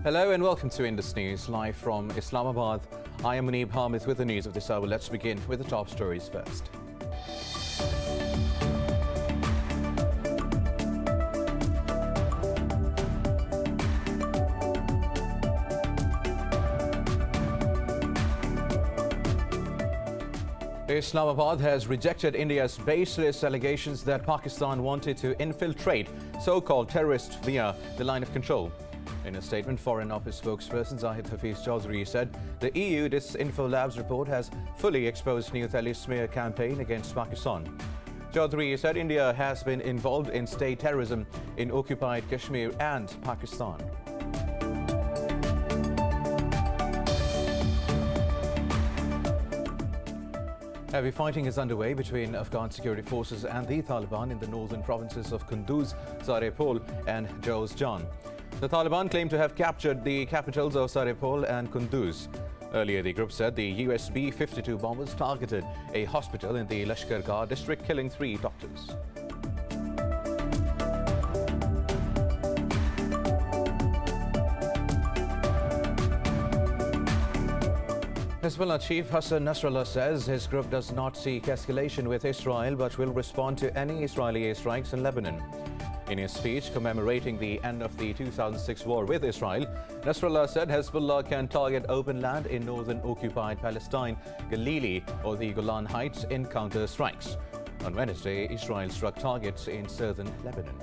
Hello and welcome to Indus News, live from Islamabad. I am Muneeb Hamid with the news of this hour. Let's begin with the top stories first. Islamabad has rejected India's baseless allegations that Pakistan wanted to infiltrate so-called terrorists via the line of control. In a statement, Foreign Office spokesperson Zahid Hafiz Chaudhry said the EU Disinfo Labs report has fully exposed New Delhi's smear campaign against Pakistan. Chaudhry said India has been involved in state terrorism in occupied Kashmir and Pakistan. Heavy fighting is underway between Afghan security forces and the Taliban in the northern provinces of Kunduz, Saripol and Jowzjan. The Taliban claim to have captured the capitals of Saripol and Kunduz. Earlier, the group said the US B-52 bombers targeted a hospital in the Lashkar district, killing 3 doctors. Hezbollah chief Hassan Nasrallah says his group does not seek escalation with Israel but will respond to any Israeli airstrikes in Lebanon. In his speech commemorating the end of the 2006 war with Israel, Nasrallah said Hezbollah can target open land in northern occupied Palestine, Galilee or the Golan Heights in counter strikes. On Wednesday, Israel struck targets in southern Lebanon.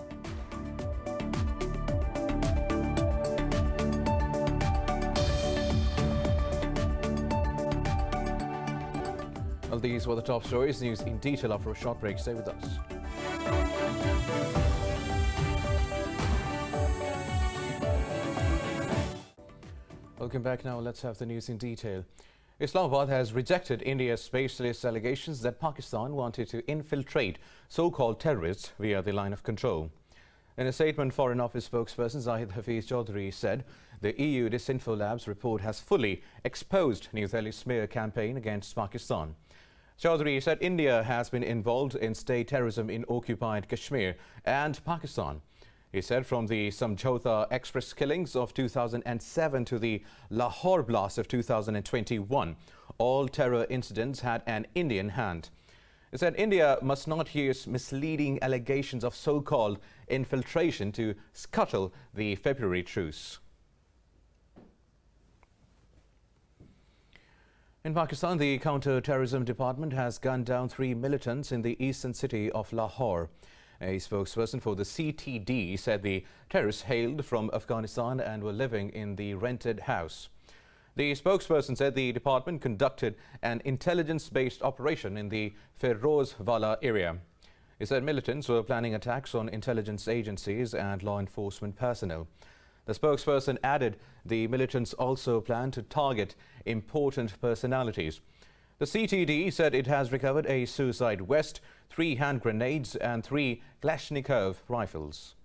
Well, these were the top stories. News in detail after a short break. Stay with us. Welcome back. Now let's have the news in detail. Islamabad has rejected India's baseless allegations that Pakistan wanted to infiltrate so-called terrorists via the line of control. In a statement, Foreign Office spokesperson Zahid Hafiz Chaudhry said the EU Disinfo Labs report has fully exposed New Delhi's smear campaign against Pakistan. Chaudhry said India has been involved in state terrorism in occupied Kashmir and Pakistan. He said from the Samjhauta Express killings of 2007 to the Lahore blast of 2021, all terror incidents had an Indian hand. He said India must not use misleading allegations of so-called infiltration to scuttle the February truce. In Pakistan, the Counter-Terrorism Department has gunned down 3 militants in the eastern city of Lahore. A spokesperson for the CTD said the terrorists hailed from Afghanistan and were living in the rented house. The spokesperson said the department conducted an intelligence-based operation in the Ferozwala area. He said militants were planning attacks on intelligence agencies and law enforcement personnel. The spokesperson added the militants also plan to target important personalities. The CTD said it has recovered a suicide vest, 3 hand grenades and 3 Kalashnikov rifles.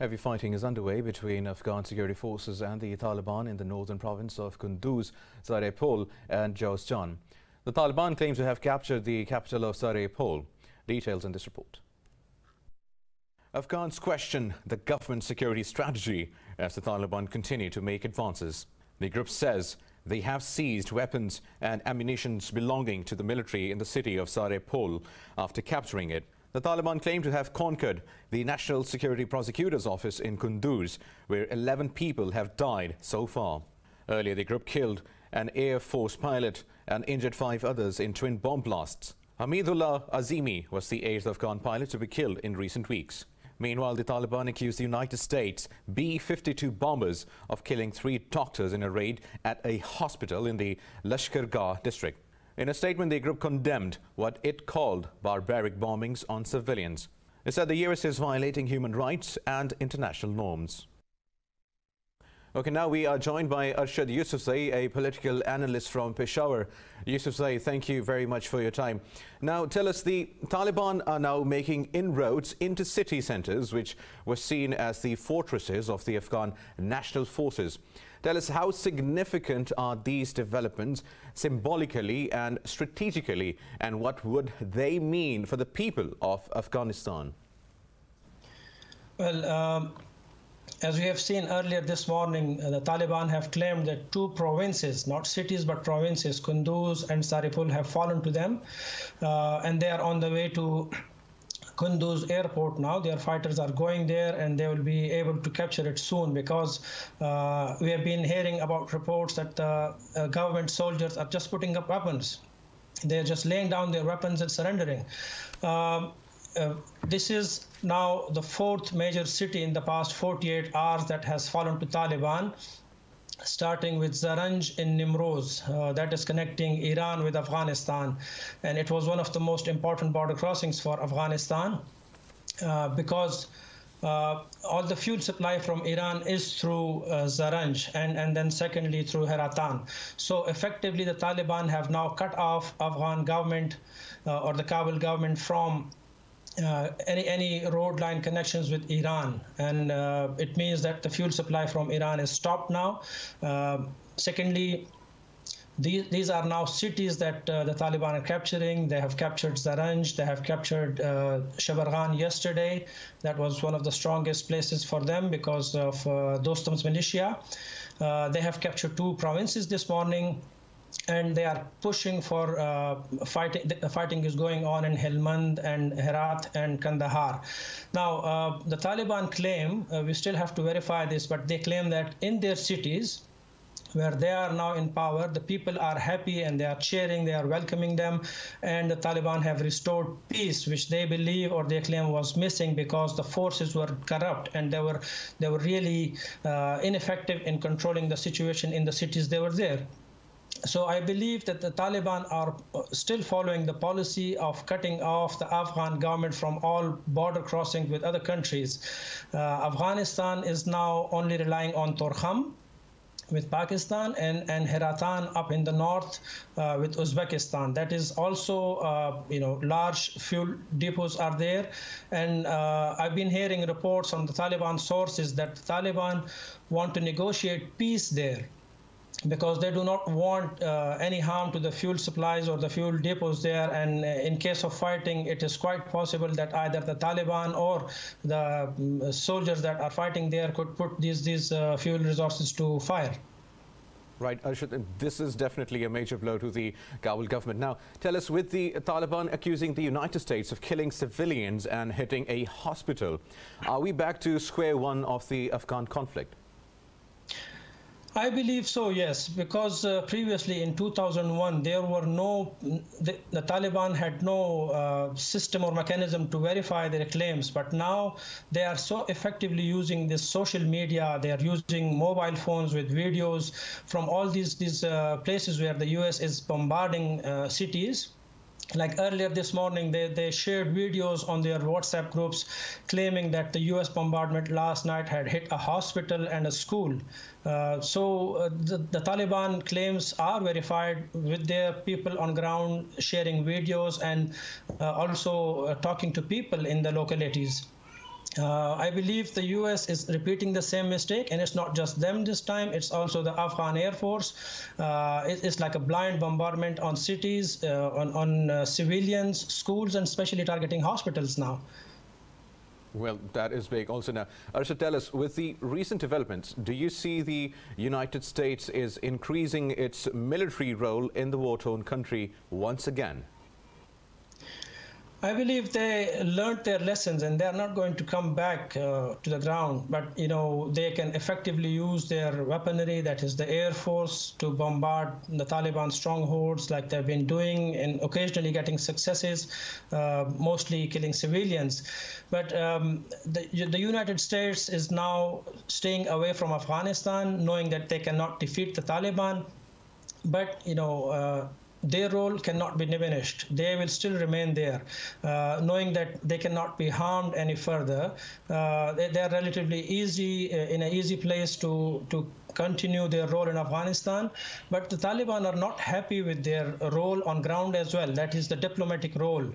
Heavy fighting is underway between Afghan security forces and the Taliban in the northern province of Kunduz, Saripol and Jowzjan. The Taliban claim to have captured the capital of Saripol. Details in this report. Afghans question the government's security strategy as the Taliban continue to make advances. The group says they have seized weapons and ammunition belonging to the military in the city of Saripol after capturing it. The Taliban claim to have conquered the National Security Prosecutor's Office in Kunduz, where 11 people have died so far. Earlier, the group killed an Air Force pilot and injured 5 others in twin bomb blasts. Hamidullah Azimi was the 8th Afghan pilot to be killed in recent weeks. Meanwhile, the Taliban accused the United States B-52 bombers of killing 3 doctors in a raid at a hospital in the Lashkar district. In a statement, the group condemned what it called barbaric bombings on civilians. It said the US is violating human rights and international norms. Okay, now we are joined by Arshad Yusufzai, a political analyst from Peshawar. Yusufzai, thank you very much for your time. Now, tell us, the Taliban are now making inroads into city centers, which were seen as the fortresses of the Afghan national forces. Tell us, how significant are these developments symbolically and strategically, and what would they mean for the people of Afghanistan? Well, as we have seen earlier this morning, the Taliban have claimed that two provinces, not cities but provinces, Kunduz and Saripul, have fallen to them, and they are on the way to Kunduz airport now. Their fighters are going there, and they will be able to capture it soon, because we have been hearing about reports that government soldiers are just putting up weapons. They're just laying down their weapons and surrendering. This is now the fourth major city in the past 48 hours that has fallen to Taliban, starting with Zaranj in Nimroz, that is connecting Iran with Afghanistan. And it was one of the most important border crossings for Afghanistan, because all the fuel supply from Iran is through Zaranj, and then secondly through Heratan. So effectively the Taliban have now cut off Afghan government or the Kabul government from any road line connections with Iran, and it means that the fuel supply from Iran is stopped now. Secondly, these are now cities that the Taliban are capturing. They have captured Zaranj, they have captured Shabarghan yesterday. That was one of the strongest places for them because of Dostum's militia. They have captured two provinces this morning, and they are pushing for fighting. The fighting is going on in Helmand and Herat and Kandahar. Now, the Taliban claim, we still have to verify this, but they claim that in their cities, where they are now in power, the people are happy and they are cheering, they are welcoming them, and the Taliban have restored peace, which they believe or they claim was missing because the forces were corrupt and they were really ineffective in controlling the situation in the cities they were there. So I believe that the Taliban are still following the policy of cutting off the Afghan government from all border crossings with other countries. Afghanistan is now only relying on Torkham with Pakistan and Heratan up in the north with Uzbekistan. That is also, large fuel depots are there. And I've been hearing reports from the Taliban sources that the Taliban want to negotiate peace there, because they do not want any harm to the fuel supplies or the fuel depots there. And in case of fighting, it is quite possible that either the Taliban or the soldiers that are fighting there could put these fuel resources to fire. Right, Arshad, this is definitely a major blow to the Kabul government. Now, tell us, with the Taliban accusing the United States of killing civilians and hitting a hospital, are we back to square one of the Afghan conflict? I believe so, yes, because previously in 2001, there were the Taliban had no system or mechanism to verify their claims, but now they are so effectively using this social media. They are using mobile phones with videos from all these places where the U.S. is bombarding cities. Like earlier this morning, they shared videos on their WhatsApp groups claiming that the U.S. bombardment last night had hit a hospital and a school. So the Taliban claims are verified with their people on ground sharing videos and also talking to people in the localities. I believe the U.S. is repeating the same mistake, and it's not just them this time, it's also the Afghan Air Force. It's like a blind bombardment on cities, on civilians, schools, and especially targeting hospitals now. Well, that is big also now. Arshad, tell us, with the recent developments, do you see the United States is increasing its military role in the war-torn country once again? I believe they learned their lessons and they're not going to come back to the ground. But, they can effectively use their weaponry, that is the Air Force, to bombard the Taliban strongholds like they've been doing, and occasionally getting successes, mostly killing civilians. But the United States is now staying away from Afghanistan, knowing that they cannot defeat the Taliban. But, their role cannot be diminished. They will still remain there, knowing that they cannot be harmed any further. They are relatively easy, in an easy place to continue their role in Afghanistan. But the Taliban are not happy with their role on ground as well. That is the diplomatic role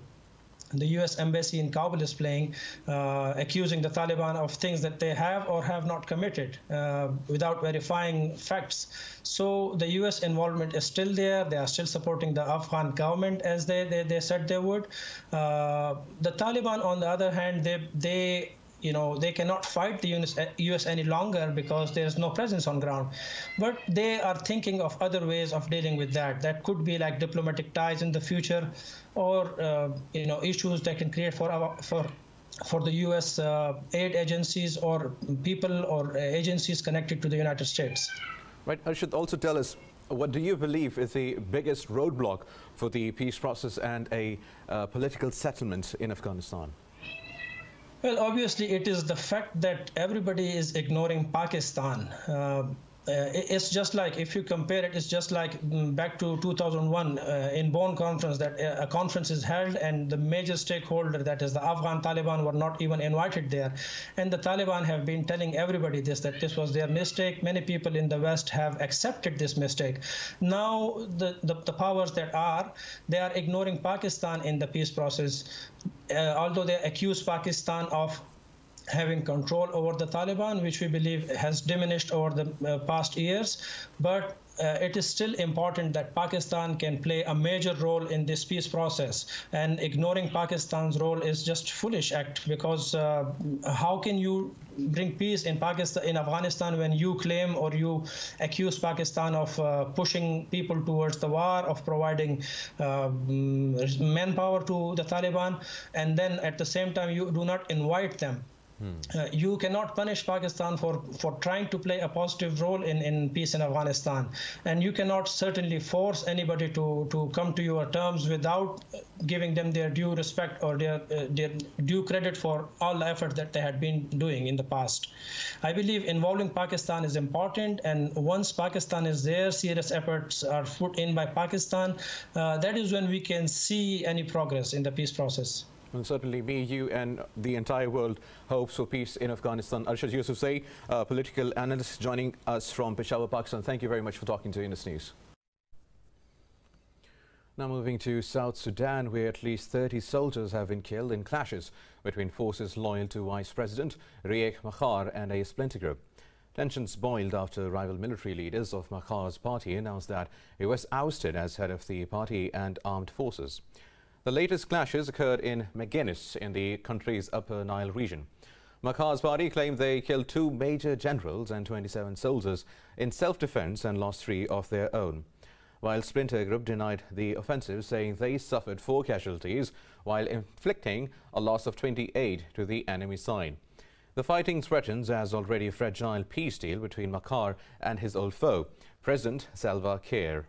the U.S. Embassy in Kabul is playing, accusing the Taliban of things that they have or have not committed without verifying facts. So the U.S. involvement is still there. They are still supporting the Afghan government as they said they would. The Taliban, on the other hand, they they cannot fight the US any longer because there's no presence on ground. But they are thinking of other ways of dealing with that. That could be like diplomatic ties in the future, or issues that can create for the U.S. Aid agencies or people or agencies connected to the United States. Right. Arshad, also tell us, what do you believe is the biggest roadblock for the peace process and a political settlement in Afghanistan? Well, obviously, it is the fact that everybody is ignoring Pakistan. It's just like, if you compare it, it's just like back to 2001 in Bonn conference, that a conference is held and the major stakeholder, that is the Afghan Taliban, were not even invited there. And the Taliban have been telling everybody that this was their mistake. Many people in the West have accepted this mistake. Now the powers that they are ignoring Pakistan in the peace process. Although they accuse Pakistan of having control over the Taliban, which we believe has diminished over the past years. But it is still important that Pakistan can play a major role in this peace process. And ignoring Pakistan's role is just foolish act, because how can you bring peace in Afghanistan when you claim or you accuse Pakistan of pushing people towards the war, of providing manpower to the Taliban, and then at the same time you do not invite them? You cannot punish Pakistan for trying to play a positive role in peace in Afghanistan. And you cannot certainly force anybody to come to your terms without giving them their due respect or their due credit for all the effort that they had been doing in the past. I believe involving Pakistan is important, and once Pakistan is there, serious efforts are put in by Pakistan, that is when we can see any progress in the peace process. And certainly me, you and the entire world hopes for peace in Afghanistan. Arshad Yousafzai, political analyst, joining us from Peshawar, Pakistan. Thank you very much for talking to Indus News. Now moving to South Sudan, where at least 30 soldiers have been killed in clashes between forces loyal to Vice President Riek Machar and a splinter group. Tensions boiled after rival military leaders of Machar's party announced that he was ousted as head of the party and armed forces. The latest clashes occurred in Meguinis in the country's Upper Nile region. Machar's party claimed they killed 2 major generals and 27 soldiers in self-defense and lost 3 of their own, while Splinter Group denied the offensive, saying they suffered 4 casualties while inflicting a loss of 28 to the enemy side. The fighting threatens as already fragile peace deal between Machar and his old foe, President Salva Kiir.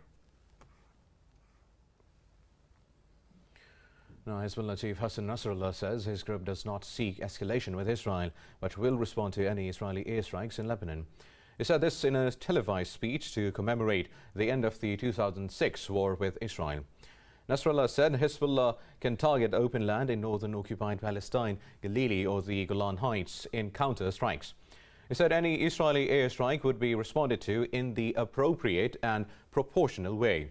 Now, Hezbollah chief Hassan Nasrallah says his group does not seek escalation with Israel, but will respond to any Israeli airstrikes in Lebanon. He said this in a televised speech to commemorate the end of the 2006 war with Israel. Nasrallah said Hezbollah can target open land in northern occupied Palestine, Galilee or the Golan Heights in counter-strikes. He said any Israeli airstrike would be responded to in the appropriate and proportional way.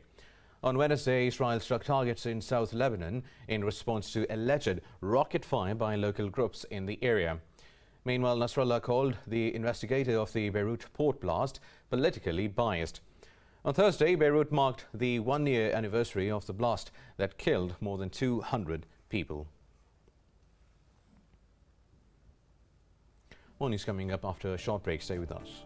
On Wednesday, Israel struck targets in South Lebanon in response to alleged rocket fire by local groups in the area. Meanwhile, Nasrallah called the investigator of the Beirut port blast politically biased. On Thursday, Beirut marked the 1-year anniversary of the blast that killed more than 200 people. More news coming up after a short break. Stay with us.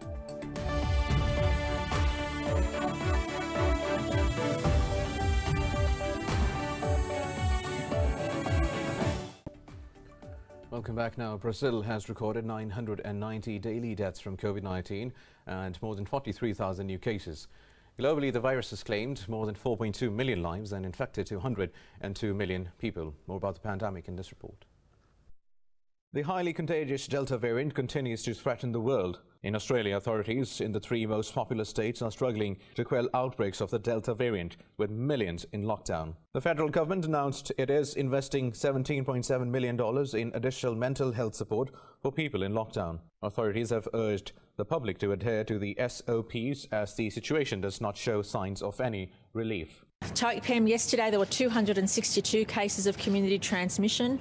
Welcome back now. Brazil has recorded 990 daily deaths from COVID-19 and more than 43,000 new cases. Globally, the virus has claimed more than 4.2 million lives and infected 202 million people. More about the pandemic in this report. The highly contagious Delta variant continues to threaten the world. In Australia, authorities in the 3 most populous states are struggling to quell outbreaks of the Delta variant, with millions in lockdown. The federal government announced it is investing $17.7 million in additional mental health support for people in lockdown. Authorities have urged the public to adhere to the SOPs as the situation does not show signs of any relief. PM, yesterday there were 262 cases of community transmission,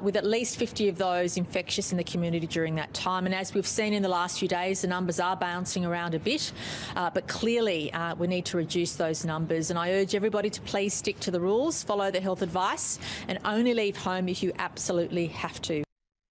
with at least 50 of those infectious in the community during that time. And as we've seen in the last few days, the numbers are bouncing around a bit, but clearly we need to reduce those numbers. And I urge everybody to please stick to the rules, follow the health advice, and only leave home if you absolutely have to.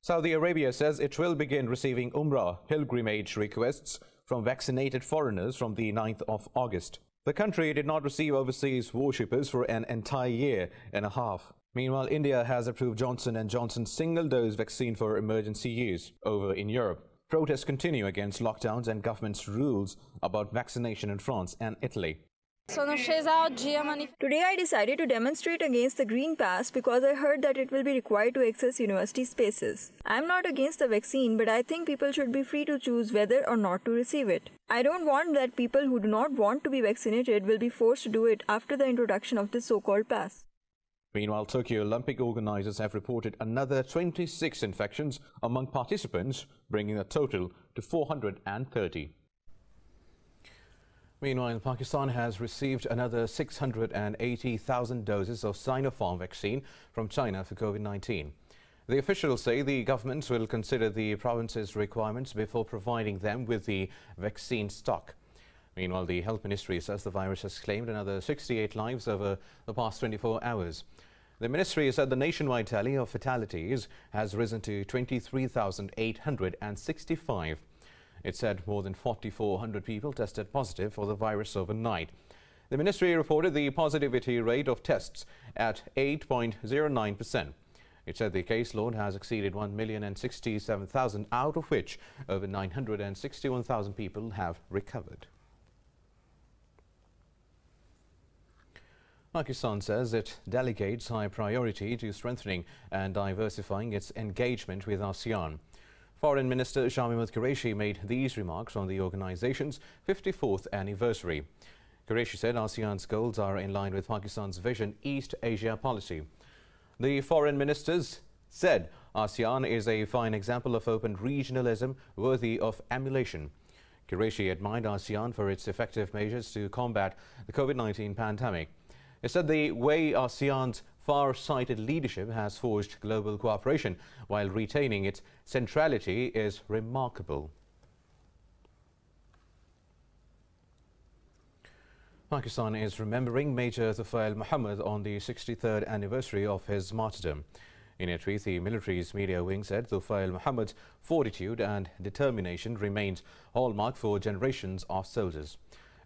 Saudi Arabia says it will begin receiving Umrah pilgrimage requests from vaccinated foreigners from the 9th of August. The country did not receive overseas worshippers for an entire year and a half. Meanwhile, India has approved Johnson & Johnson's single-dose vaccine for emergency use. Over in Europe, protests continue against lockdowns and government's rules about vaccination in France and Italy. Today I decided to demonstrate against the Green Pass because I heard that it will be required to access university spaces. I am not against the vaccine, but I think people should be free to choose whether or not to receive it. I don't want that people who do not want to be vaccinated will be forced to do it after the introduction of this so-called pass. Meanwhile, Tokyo Olympic organizers have reported another 26 infections among participants, bringing the total to 430. Meanwhile, Pakistan has received another 680,000 doses of Sinopharm vaccine from China for COVID-19. The officials say the government will consider the province's requirements before providing them with the vaccine stock. Meanwhile, the Health Ministry says the virus has claimed another 68 lives over the past 24 hours. The ministry said the nationwide tally of fatalities has risen to 23,865. It said more than 4,400 people tested positive for the virus overnight. The ministry reported the positivity rate of tests at 8.09%. It said the caseload has exceeded 1,067,000, out of which over 961,000 people have recovered. Pakistan says it delegates high priority to strengthening and diversifying its engagement with ASEAN. Foreign Minister Shah Mahmood Qureshi made these remarks on the organization's 54th anniversary. Qureshi said ASEAN's goals are in line with Pakistan's Vision East Asia policy. The foreign ministers said ASEAN is a fine example of open regionalism worthy of emulation. Qureshi admired ASEAN for its effective measures to combat the COVID-19 pandemic. He said the way ASEAN's far-sighted leadership has forged global cooperation while retaining its centrality is remarkable. Pakistan is remembering Major Tufail Muhammad on the 63rd anniversary of his martyrdom. In a tweet, the military's media wing said Tufail Muhammad's fortitude and determination remains hallmark for generations of soldiers.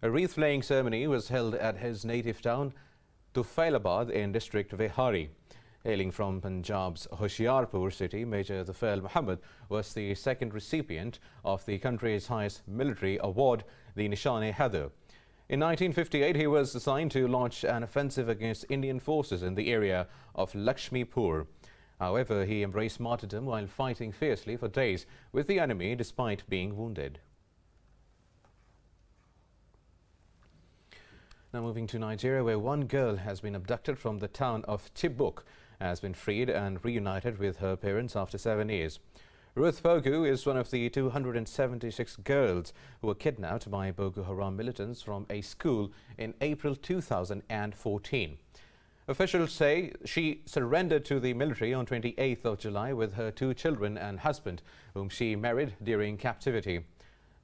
A wreath-laying ceremony was held at his native town, Tufailabad, in district Vehari. Hailing from Punjab's Hoshiarpur city, Major Tufail Muhammad was the second recipient of the country's highest military award, the Nishan-e-Haider. In 1958, he was assigned to launch an offensive against Indian forces in the area of Lakshmipur. However, he embraced martyrdom while fighting fiercely for days with the enemy despite being wounded. Now moving to Nigeria, where one girl has been abducted from the town of Chibok, has been freed and reunited with her parents after 7 years. Ruth Fogu is one of the 276 girls who were kidnapped by Boko Haram militants from a school in April 2014. Officials say she surrendered to the military on 28th of July with her 2 children and husband, whom she married during captivity.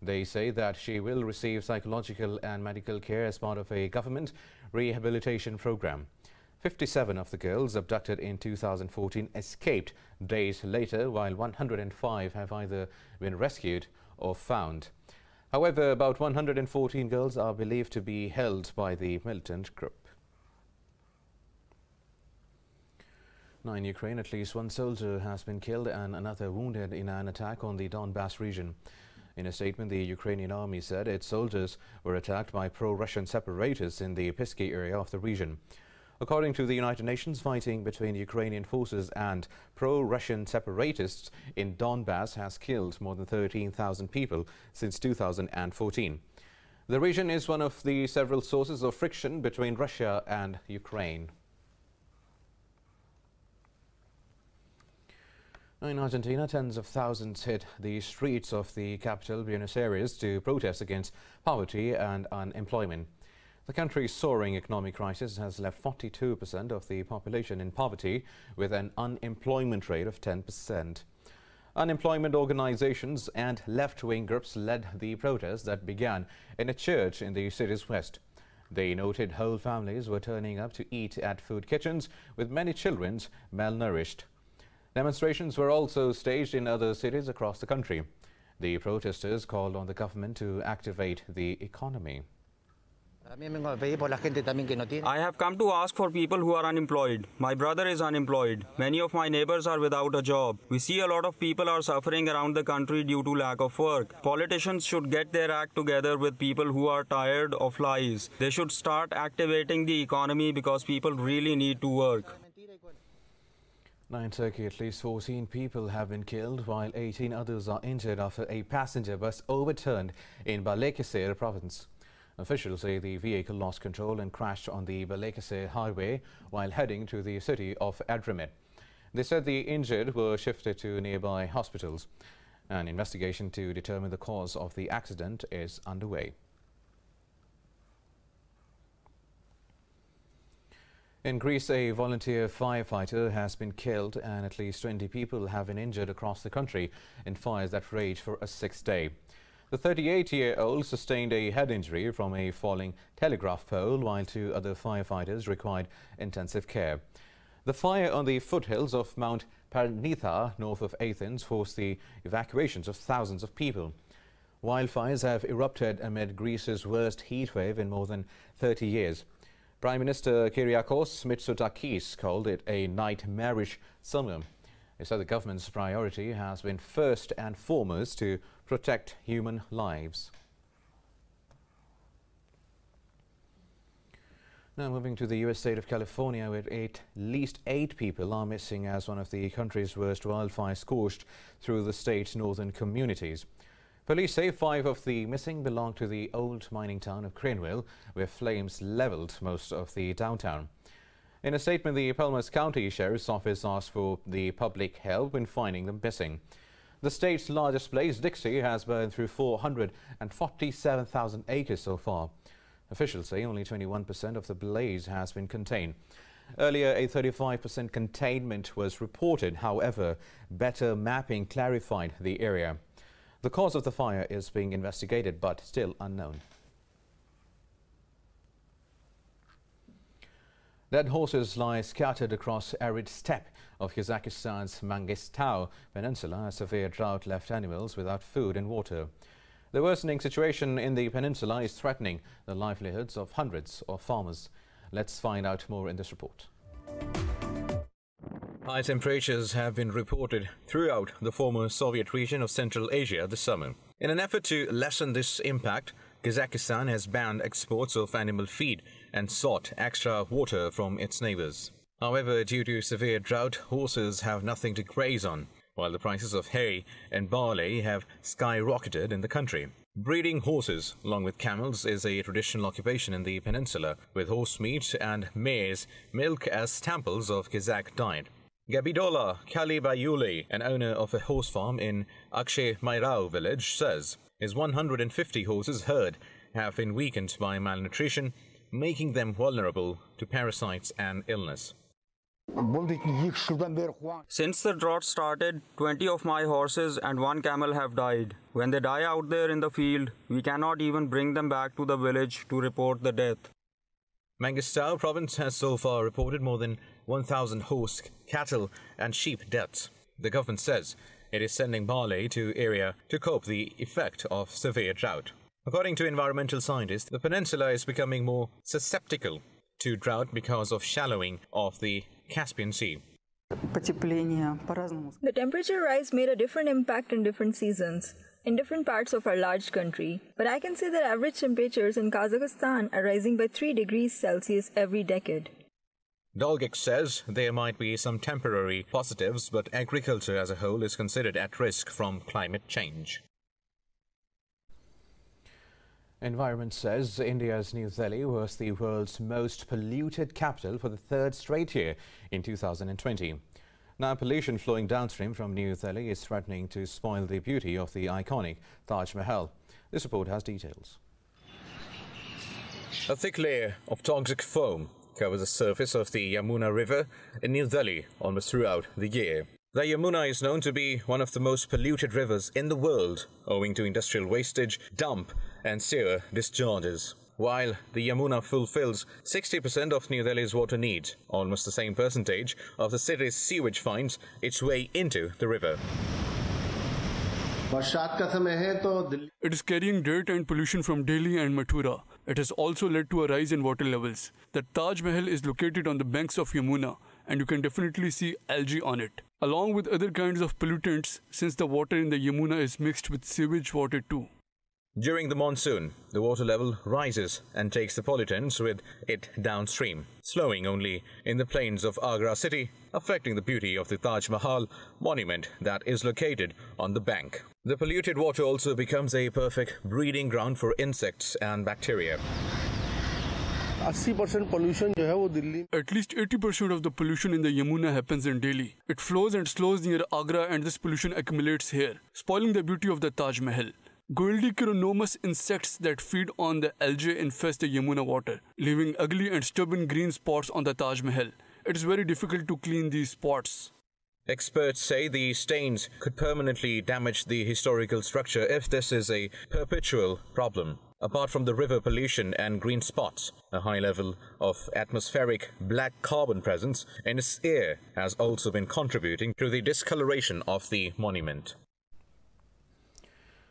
They say that she will receive psychological and medical care as part of a government rehabilitation program. 57 of the girls abducted in 2014 escaped days later, while 105 have either been rescued or found. However, about 114 girls are believed to be held by the militant group. Now in Ukraine, at least 1 soldier has been killed and another wounded in an attack on the Donbas region. In a statement, the Ukrainian army said its soldiers were attacked by pro-Russian separatists in the Pisky area of the region. According to the United Nations, fighting between Ukrainian forces and pro-Russian separatists in Donbas has killed more than 13,000 people since 2014. The region is one of the several sources of friction between Russia and Ukraine. In Argentina, tens of thousands hit the streets of the capital, Buenos Aires, to protest against poverty and unemployment. The country's soaring economic crisis has left 42% of the population in poverty, with an unemployment rate of 10%. Unemployment organizations and left-wing groups led the protests that began in a church in the city's west. They noted whole families were turning up to eat at food kitchens, with many children malnourished. Demonstrations were also staged in other cities across the country. The protesters called on the government to activate the economy. I have come to ask for people who are unemployed. My brother is unemployed. Many of my neighbors are without a job. We see a lot of people are suffering around the country due to lack of work. Politicians should get their act together with people who are tired of lies. They should start activating the economy because people really need to work. Now in Turkey, at least 14 people have been killed while 18 others are injured after a passenger bus overturned in Balıkesir province. Officials say the vehicle lost control and crashed on the Balıkesir highway while heading to the city of Edremit. They said the injured were shifted to nearby hospitals. An investigation to determine the cause of the accident is underway. In Greece, a volunteer firefighter has been killed and at least 20 people have been injured across the country in fires that raged for a sixth day. The 38-year-old sustained a head injury from a falling telegraph pole, while 2 other firefighters required intensive care. The fire on the foothills of Mount Paranitha, north of Athens, forced the evacuations of thousands of people. Wildfires have erupted amid Greece's worst heatwave in more than 30 years. Prime Minister Kyriakos Mitsotakis called it a nightmarish summer. He said the government's priority has been first and foremost to protect human lives. Now moving to the U.S. state of California, where at least 8 people are missing as one of the country's worst wildfires scorched through the state's northern communities. Police say 5 of the missing belong to the old mining town of Craneville, where flames leveled most of the downtown. In a statement, the Palmas County Sheriff's Office asked for the public help in finding them missing. The state's largest blaze, Dixie, has burned through 447,000 acres so far. Officials say only 21% of the blaze has been contained. Earlier, a 35% containment was reported. However, better mapping clarified the area. The cause of the fire is being investigated, but still unknown. Dead horses lie scattered across arid steppe of Kazakhstan's Mangistau Peninsula as severe drought left animals without food and water. The worsening situation in the peninsula is threatening the livelihoods of hundreds of farmers. Let's find out more in this report. High temperatures have been reported throughout the former Soviet region of Central Asia this summer. In an effort to lessen this impact, Kazakhstan has banned exports of animal feed and sought extra water from its neighbors. However, due to severe drought, horses have nothing to graze on, while the prices of hay and barley have skyrocketed in the country. Breeding horses, along with camels, is a traditional occupation in the peninsula, with horse meat and maize milk as staples of Kazakh diet. Gabidola Kalibayuli, an owner of a horse farm in Akshay Mairao village, says his 150 horses herd have been weakened by malnutrition, making them vulnerable to parasites and illness. Since the drought started, 20 of my horses and 1 camel have died. When they die out there in the field, we cannot even bring them back to the village to report the death. Mangistau province has so far reported more than 1,000 horse, cattle and sheep deaths. The government says it is sending barley to area to cope the effect of severe drought. According to environmental scientists, the peninsula is becoming more susceptible to drought because of shallowing of the Caspian Sea. The temperature rise made a different impact in different seasons, in different parts of our large country, but I can say that average temperatures in Kazakhstan are rising by 3 degrees Celsius every decade. Dolgik says there might be some temporary positives, but agriculture as a whole is considered at risk from climate change. Environment says India's New Delhi was the world's most polluted capital for the 3rd straight year in 2020. Now, pollution flowing downstream from New Delhi is threatening to spoil the beauty of the iconic Taj Mahal. This report has details. A thick layer of toxic foam covers the surface of the Yamuna River in New Delhi almost throughout the year. The Yamuna is known to be one of the most polluted rivers in the world, owing to industrial wastage, dump and sewer discharges. while the Yamuna fulfills 60% of New Delhi's water needs. Almost the same percentage of the city's sewage finds its way into the river. It is carrying dirt and pollution from Delhi and Mathura. It has also led to a rise in water levels. The Taj Mahal is located on the banks of Yamuna, and you can definitely see algae on it, along with other kinds of pollutants, since the water in the Yamuna is mixed with sewage water too. During the monsoon, the water level rises and takes the pollutants with it downstream, slowing only in the plains of Agra city, affecting the beauty of the Taj Mahal monument that is located on the bank. The polluted water also becomes a perfect breeding ground for insects and bacteria. 80% pollution जो है वो Delhi. At least 80% of the pollution in the Yamuna happens in Delhi. It flows and slows near Agra, and this pollution accumulates here, spoiling the beauty of the Taj Mahal. Goeldichronomus insects that feed on the algae infest the Yamuna water, leaving ugly and stubborn green spots on the Taj Mahal. It is very difficult to clean these spots. Experts say the stains could permanently damage the historical structure if this is a perpetual problem. Apart from the river pollution and green spots, a high level of atmospheric black carbon presence in its air has also been contributing to the discoloration of the monument.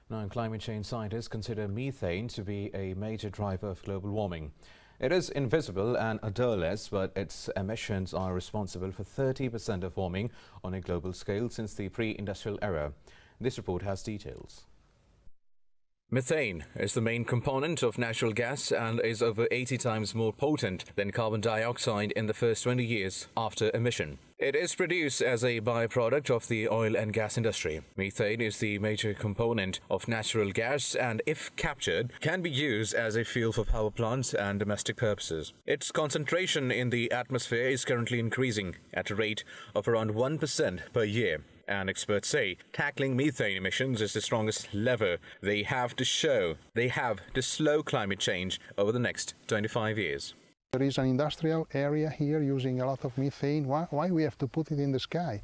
Now, climate change scientists consider methane to be a major driver of global warming. It is invisible and odorless, but its emissions are responsible for 30% of warming on a global scale since the pre-industrial era. This report has details. Methane is the main component of natural gas and is over 80 times more potent than carbon dioxide in the first 20 years after emission. It is produced as a byproduct of the oil and gas industry. Methane is the major component of natural gas and, if captured, can be used as a fuel for power plants and domestic purposes. Its concentration in the atmosphere is currently increasing at a rate of around 1% per year. And experts say tackling methane emissions is the strongest lever they have to slow climate change over the next 25 years. There is an industrial area here using a lot of methane. Why we have to put it in the sky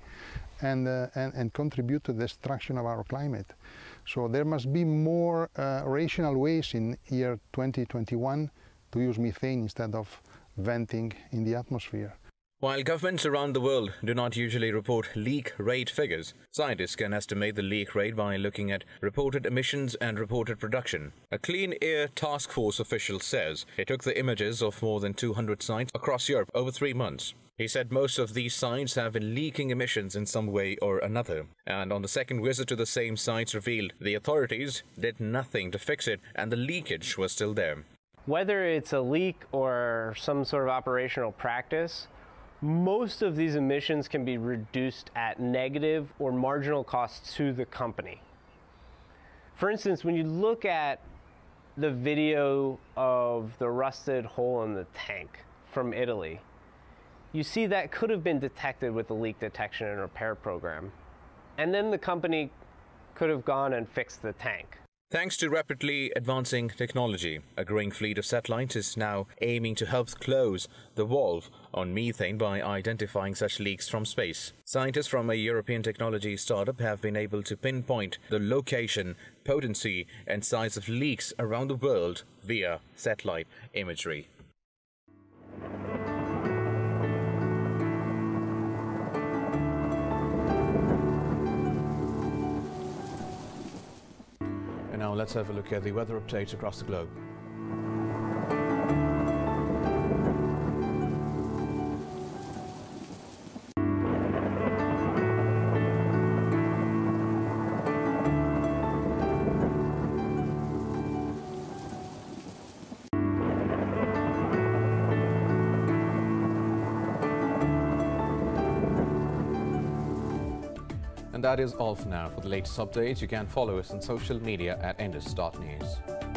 and contribute to the destruction of our climate? So there must be more rational ways in year 2021 to use methane instead of venting in the atmosphere. While governments around the world do not usually report leak rate figures, scientists can estimate the leak rate by looking at reported emissions and reported production. A Clean Air Task Force official says he took the images of more than 200 sites across Europe over 3 months. He said most of these sites have been leaking emissions in some way or another. And on the second visit to the same sites revealed the authorities did nothing to fix it and the leakage was still there. Whether it's a leak or some sort of operational practice, most of these emissions can be reduced at negative or marginal costs to the company. For instance, when you look at the video of the rusted hole in the tank from Italy, you see that could have been detected with the leak detection and repair program. And then the company could have gone and fixed the tank. Thanks to rapidly advancing technology, a growing fleet of satellites is now aiming to help close the valve on methane by identifying such leaks from space. Scientists from a European technology startup have been able to pinpoint the location, potency, and size of leaks around the world via satellite imagery. Now let's have a look at the weather updates across the globe. And that is all for now. For the latest updates, you can follow us on social media at indus.news.